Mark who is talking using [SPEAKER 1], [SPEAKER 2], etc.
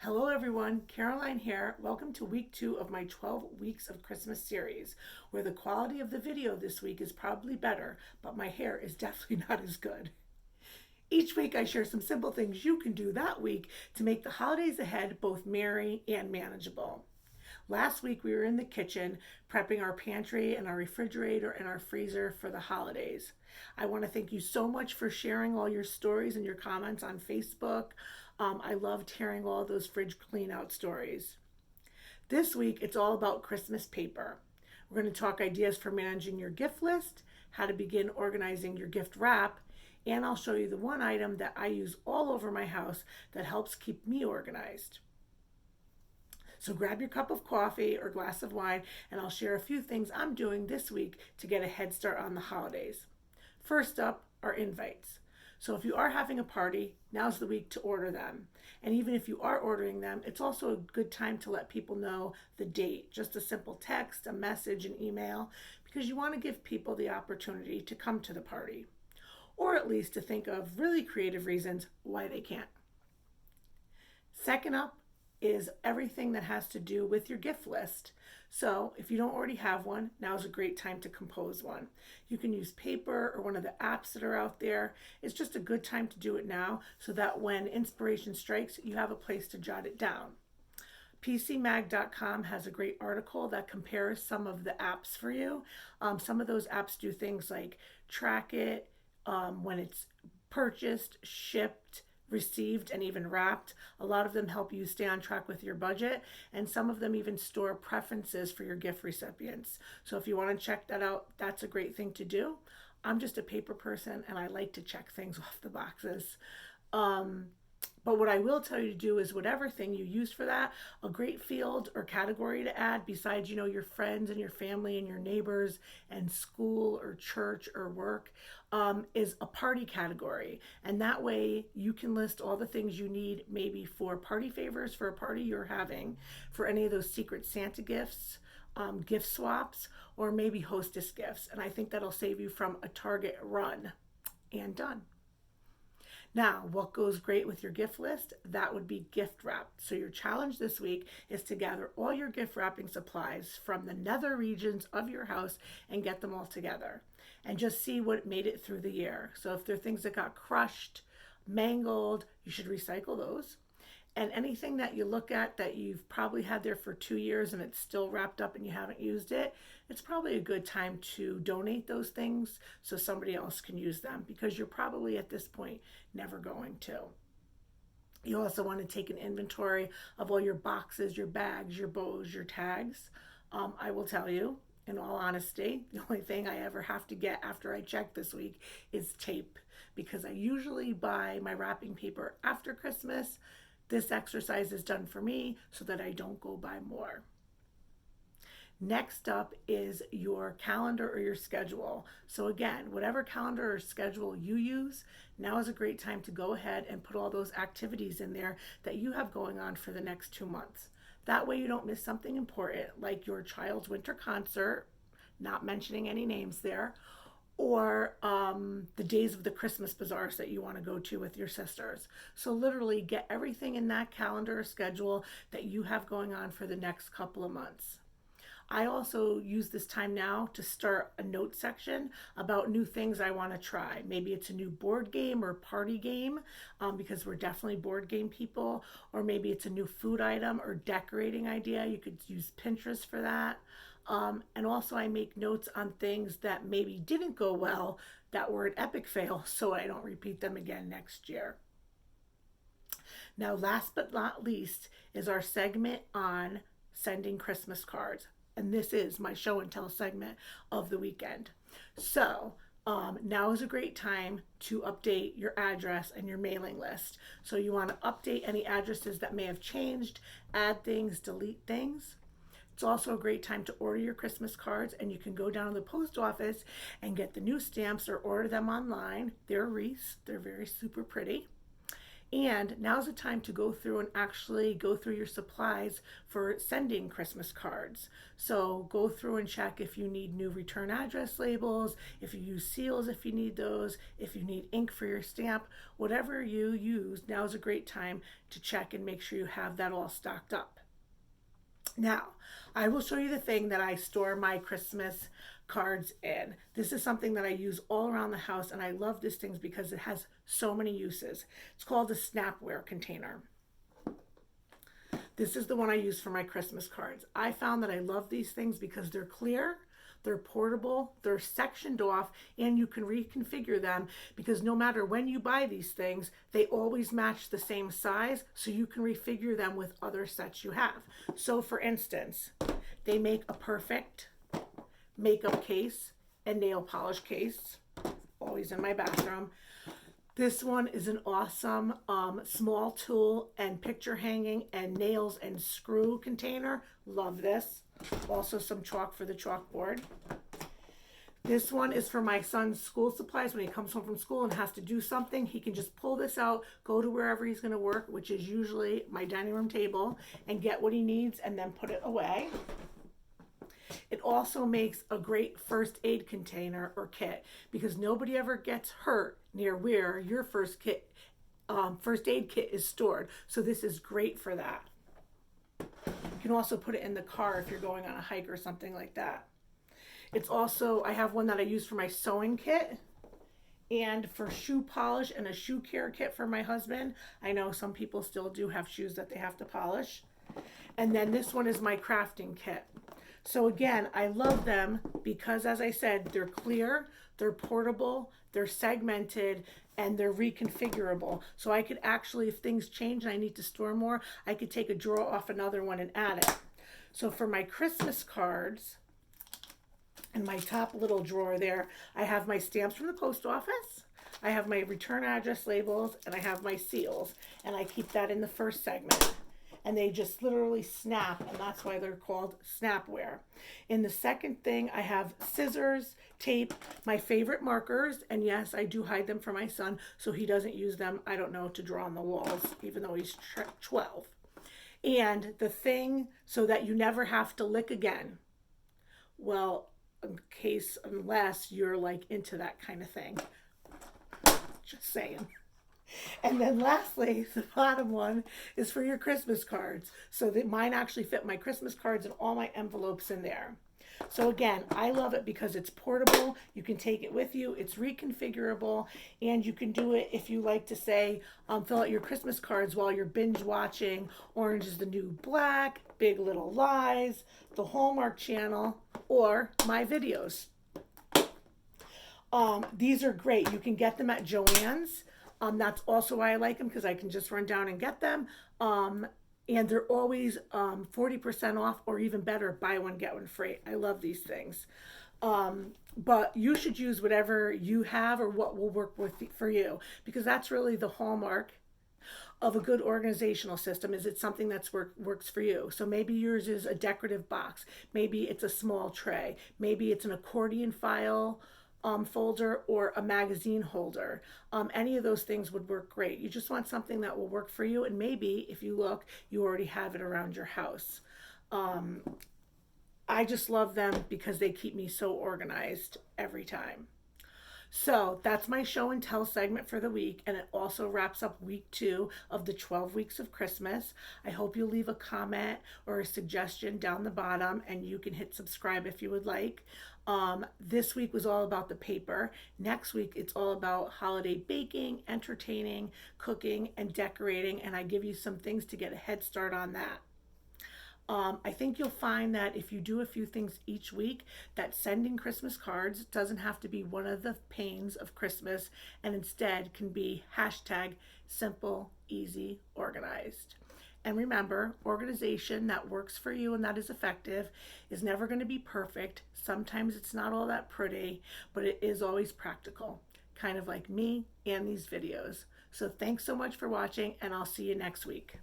[SPEAKER 1] Hello everyone, Caroline here. Welcome to week 2 of my 12 weeks of Christmas series, where the quality of the video this week is probably better, but my hair is definitely not as good. Each week I share some simple things you can do that week to make the holidays ahead both merry and manageable. Last week we were in the kitchen prepping our pantry and our refrigerator and our freezer for the holidays. I want to thank you so much for sharing all your stories and your comments on Facebook. I loved hearing all those fridge clean out stories. This week it's all about Christmas paper. We're going to talk ideas for managing your gift list, how to begin organizing your gift wrap, and I'll show you the one item that I use all over my house that helps keep me organized. So grab your cup of coffee or glass of wine, and I'll share a few things I'm doing this week to get a head start on the holidays. First up are invites. So if you are having a party, now's the week to order them. And even if you are ordering them, it's also a good time to let people know the date. Just a simple text, a message, an email, because you want to give people the opportunity to come to the party. Or at least to think of really creative reasons why they can't. Second up is everything that has to do with your gift list. So if you don't already have one, now is a great time to compose one. You can use paper or one of the apps that are out there. It's just a good time to do it now so that when inspiration strikes, you have a place to jot it down. PCMag.com has a great article that compares some of the apps for you. Some of those apps do things like track it when it's purchased, shipped, received, and even wrapped. A lot of them help you stay on track with your budget, and some of them even store preferences for your gift recipients. So if you want to check that out, that's a great thing to do. I'm just a paper person and I like to check things off the boxes. But what I will tell you to do is whatever thing you use for that, a great field or category to add besides, your friends and your family and your neighbors and school or church or work, is a party category. And that way you can list all the things you need maybe for party favors for a party you're having, for any of those secret Santa gifts, gift swaps, or maybe hostess gifts. And I think that'll save you from a Target run. And done. Now, what goes great with your gift list? That would be gift wrap. So your challenge this week is to gather all your gift wrapping supplies from the nether regions of your house and get them all together. And just see what made it through the year. So if there are things that got crushed, mangled, you should recycle those. And anything that you look at that you've probably had there for 2 years and it's still wrapped up and you haven't used it, it's probably a good time to donate those things so somebody else can use them, because you're probably at this point never going to. You also want to take an inventory of all your boxes, your bags, your bows, your tags. I will tell you, in all honesty, the only thing I ever have to get after I check this week is tape, because I usually buy my wrapping paper after Christmas. This exercise is done for me so that I don't go buy more. Next up is your calendar or your schedule. So again, whatever calendar or schedule you use, now is a great time to go ahead and put all those activities in there that you have going on for the next 2 months. That way you don't miss something important like your child's winter concert, not mentioning any names there, or the days of the Christmas bazaars that you want to go to with your sisters. So literally get everything in that calendar or schedule that you have going on for the next couple of months. I also use this time now to start a note section about new things I want to try. Maybe it's a new board game or party game, because we're definitely board game people, or maybe it's a new food item or decorating idea. You could use Pinterest for that. And also I make notes on things that maybe didn't go well, that were an epic fail, so I don't repeat them again next year. Now, last but not least is our segment on sending Christmas cards. And this is my show and tell segment of the weekend. So now is a great time to update your address and your mailing list. So you want to update any addresses that may have changed, add things, delete things. It's also a great time to order your Christmas cards, and you can go down to the post office and get the new stamps or order them online. They're wreaths. They're very super pretty. And now's the time to go through and actually go through your supplies for sending Christmas cards. So go through and check if you need new return address labels, if you use seals, if you need those, if you need ink for your stamp, whatever you use, now's a great time to check and make sure you have that all stocked up. Now, I will show you the thing that I store my Christmas cards in. This is something that I use all around the house, and I love this thing because it has so many uses. It's called a Snapware container. This is the one I use for my Christmas cards. I found that I love these things because they're clear, they're portable, they're sectioned off, and you can reconfigure them because no matter when you buy these things, they always match the same size, so you can refigure them with other sets you have. So for instance, they make a perfect makeup case and nail polish case, always in my bathroom. This one is an awesome small tool and picture hanging and nails and screw container. Love this. Also some chalk for the chalkboard. This one is for my son's school supplies. When he comes home from school and has to do something, he can just pull this out, go to wherever he's going to work, which is usually my dining room table, and get what he needs and then put it away. It also makes a great first aid container or kit because nobody ever gets hurt near where your first aid kit is stored. So this is great for that. You can also put it in the car if you're going on a hike or something like that. It's also, I have one that I use for my sewing kit and for shoe polish and a shoe care kit for my husband. I know some people still do have shoes that they have to polish. And then this one is my crafting kit. So again, I love them because, as I said, they're clear, they're portable, they're segmented, and they're reconfigurable. So I could actually, if things change and I need to store more, I could take a drawer off another one and add it. So for my Christmas cards, in my top little drawer there, I have my stamps from the post office, I have my return address labels, and I have my seals. And I keep that in the first segment. And they just literally snap, and that's why they're called Snapware. In the second thing, I have scissors, tape, my favorite markers, and yes, I do hide them for my son so he doesn't use them, I don't know, to draw on the walls, even though he's 12. And the thing so that you never have to lick again. Well, unless you're like into that kind of thing. Just saying. And then lastly, the bottom one is for your Christmas cards. So that mine actually fit my Christmas cards and all my envelopes in there. So again, I love it because it's portable. You can take it with you. It's reconfigurable. And you can do it if you like to say, fill out your Christmas cards while you're binge watching Orange is the New Black, Big Little Lies, the Hallmark Channel, or my videos. These are great. You can get them at Joann's. That's also why I like them, because I can just run down and get them. And they're always 40% off, or even better, buy one, get one free. I love these things. But you should use whatever you have or what will work for you, because that's really the hallmark of a good organizational system. Is it something that's works for you? So maybe yours is a decorative box. Maybe it's a small tray. Maybe it's an accordion file folder or a magazine holder. Any of those things would work great. You just want something that will work for you, and maybe if you look, you already have it around your house. I just love them because they keep me so organized every time. So that's my show and tell segment for the week, and it also wraps up week 2 of the 12 weeks of Christmas. I hope you'll leave a comment or a suggestion down the bottom, and you can hit subscribe if you would like. This week was all about the paper. Next week, it's all about holiday baking, entertaining, cooking, and decorating, and I give you some things to get a head start on that. I think you'll find that if you do a few things each week, that sending Christmas cards doesn't have to be one of the pains of Christmas, and instead can be #simple, easy, organized. And remember, organization that works for you and that is effective is never going to be perfect. Sometimes it's not all that pretty, but it is always practical, kind of like me and these videos. So thanks so much for watching, and I'll see you next week.